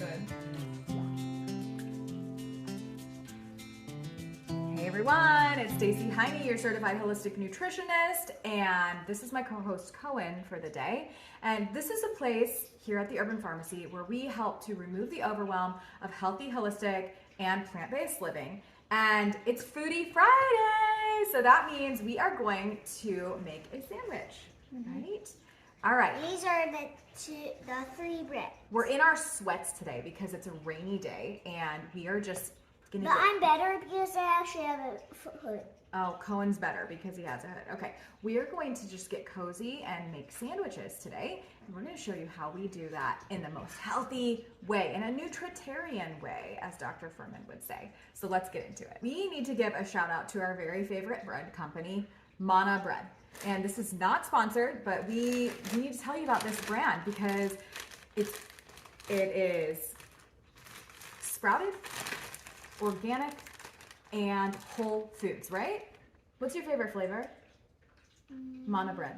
good. Hey everyone, it's Stacey Heine, your certified holistic nutritionist, and this is my co-host Koen for the day. And this is a place here at the Urban Pharmacy where we help to remove the overwhelm of healthy, holistic, and plant-based living. And it's Foodie Friday, so that means we are going to make a sandwich, right? All right. These are the three breads. We're in our sweats today because it's a rainy day, and we are just gonna. But I'm better because I actually have a hood. Oh, Cohen's better because he has a hood. Okay, we are going to just get cozy and make sandwiches today, and we're going to show you how we do that in the most healthy way, in a nutritarian way, as Dr. Furman would say. So let's get into it. We need to give a shout out to our very favorite bread company, Mana Bread. And this is not sponsored, but we need to tell you about this brand because it is sprouted, organic, and whole foods, right? What's your favorite flavor? Mana Bread.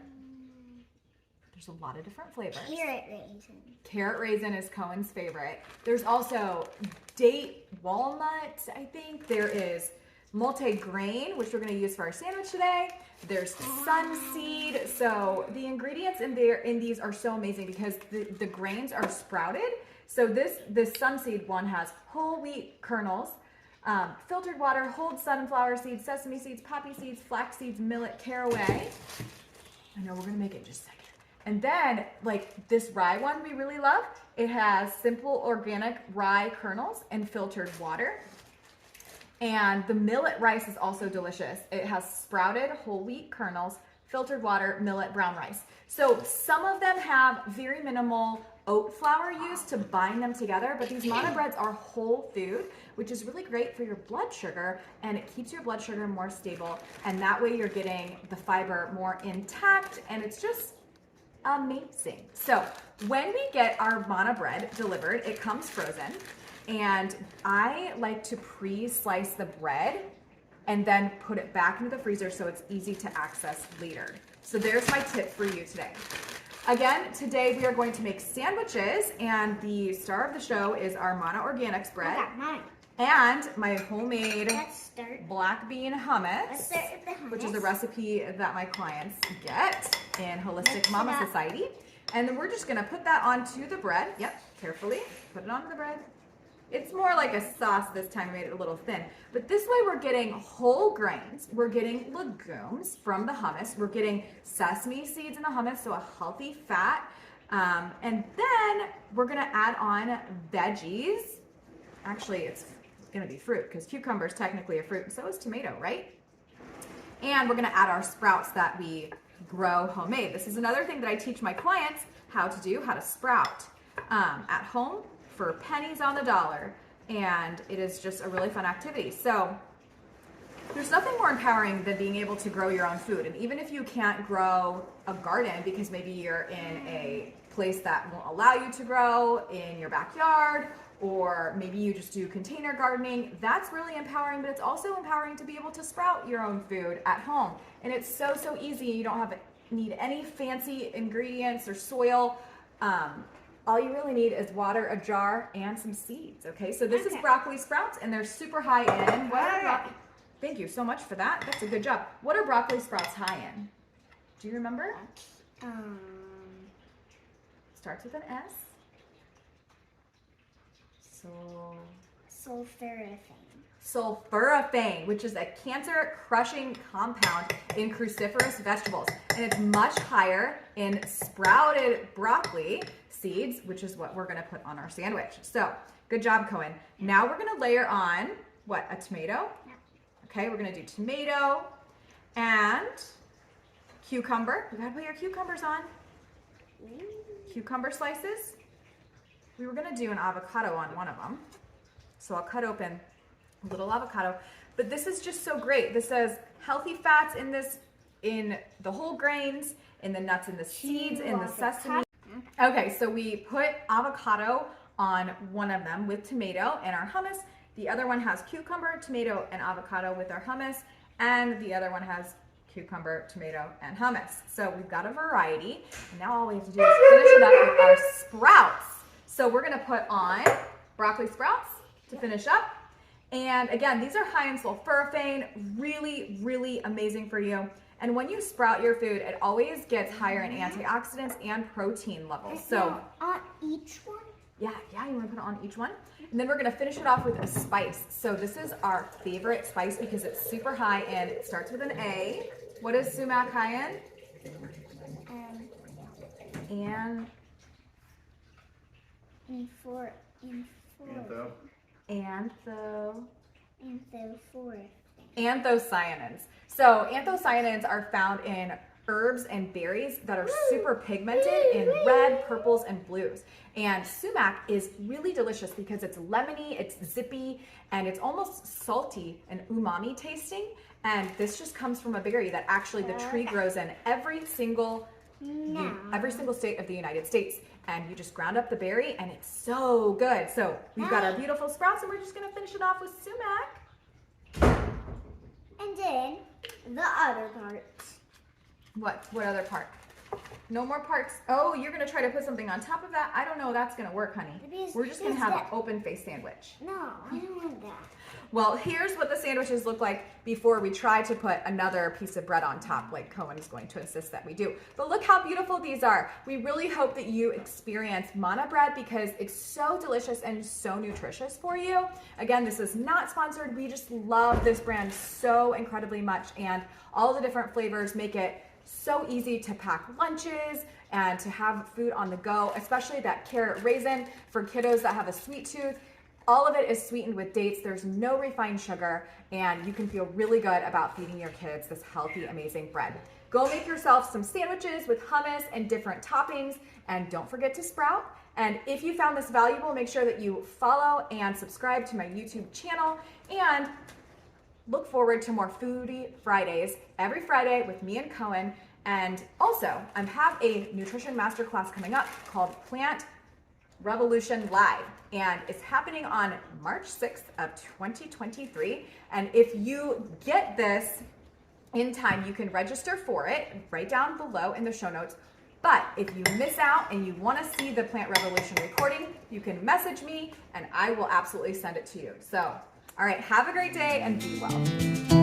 There's a lot of different flavors. Carrot raisin. Carrot raisin is Cohen's favorite. There's also date walnut, I think. There is multi-grain, which we're going to use for our sandwich today. There's sunseed. So the ingredients in these are so amazing because the grains are sprouted. So this sunseed one has whole wheat kernels, filtered water, whole sunflower seeds, sesame seeds, poppy seeds, flax seeds, millet, caraway. I know we're going to make it in just a second. And then, like this rye one we really love, it has simple organic rye kernels and filtered water. And the millet rice is also delicious. It has sprouted whole wheat kernels, filtered water, millet, brown rice. So some of them have very minimal oat flour used to bind them together, but these Mana breads are whole food, which is really great for your blood sugar, and it keeps your blood sugar more stable, and that way you're getting the fiber more intact, and it's just amazing. So when we get our Mana bread delivered, it comes frozen, and I like to pre-slice the bread and then put it back into the freezer so it's easy to access later. So there's my tip for you today. Again, today we are going to make sandwiches, and the star of the show is our Mana Organics bread and my homemade black bean hummus, Let's start with the hummus, which is a recipe that my clients get in Holistic Mama Society. And then we're just gonna put that onto the bread. Yep, carefully, put it onto the bread. It's more like a sauce this time. I made it a little thin. But this way we're getting whole grains. We're getting legumes from the hummus. We're getting sesame seeds in the hummus, so a healthy fat. And then we're gonna add on veggies. Actually, it's gonna be fruit because cucumber is technically a fruit, and so is tomato, right? And we're gonna add our sprouts that we grow homemade. This is another thing that I teach my clients how to do, how to sprout at home for pennies on the dollar, and it is just a really fun activity. So there's nothing more empowering than being able to grow your own food. And even if you can't grow a garden because maybe you're in a place that won't allow you to grow in your backyard, or maybe you just do container gardening, that's really empowering. But it's also empowering to be able to sprout your own food at home, and it's so easy. You don't need any fancy ingredients or soil. All you really need is water, a jar, and some seeds, okay? So this is broccoli sprouts, and they're super high in. Thank you so much for that. That's a good job. What are broccoli sprouts high in? Do you remember? Starts with an S. Sulforaphane, which is a cancer-crushing compound in cruciferous vegetables. And it's much higher in sprouted broccoli seeds, which is what we're gonna put on our sandwich. So, good job, Cohen. Now we're gonna layer on, what, a tomato? Yeah. Okay, we're gonna do tomato and cucumber. You gotta put your cucumbers on. Cucumber slices. We were gonna do an avocado on one of them. So I'll cut open a little avocado, but this is just so great. This says healthy fats in the whole grains, in the nuts and the seeds, in the sesame. Okay, so we put avocado on one of them with tomato and our hummus. The other one has cucumber, tomato, and avocado with our hummus, and the other one has cucumber, tomato, and hummus. So we've got a variety, and now all we have to do is finish it up with our sprouts. So we're gonna put on broccoli sprouts to finish up. And again, these are high in sulforaphane, really, really amazing for you. And when you sprout your food, it always gets higher in antioxidants and protein levels. So on each one? yeah, you wanna put it on each one? And then we're gonna finish it off with a spice. So this is our favorite spice because it's super high and it starts with an A. What is sumac high in? And anthocyanins. So anthocyanins are found in herbs and berries that are super pigmented in red, purples, and blues. And sumac is really delicious because it's lemony, it's zippy, and it's almost salty and umami tasting. And this just comes from a berry that actually the tree grows in every single state of the United States. And you just ground up the berry and it's so good. So we've got our beautiful sprouts and we're just gonna finish it off with sumac. And then the other parts. What other part? No more parts. Oh, you're gonna try to put something on top of that? I don't know if that's gonna work, honey. We're just gonna have an open face sandwich. No, I don't want that. Well, here's what the sandwiches look like before we try to put another piece of bread on top, like Koen is going to insist that we do. But look how beautiful these are. We really hope that you experience manna bread because it's so delicious and so nutritious for you. Again, this is not sponsored. We just love this brand so incredibly much, and all the different flavors make it so easy to pack lunches and to have food on the go, especially that carrot raisin for kiddos that have a sweet tooth. All of it is sweetened with dates. There's no refined sugar, and you can feel really good about feeding your kids this healthy, amazing bread. Go make yourself some sandwiches with hummus and different toppings, and don't forget to sprout. And if you found this valuable, make sure that you follow and subscribe to my YouTube channel, and look forward to more Foodie Fridays every Friday with me and Koen. And also, I have a nutrition masterclass coming up called Plant Revolution Live, and it's happening on March 6th of 2023. And if you get this in time, you can register for it right down below in the show notes. But if you miss out and you want to see the Plant Revolution recording, you can message me and I will absolutely send it to you. So, all right, have a great day and be well.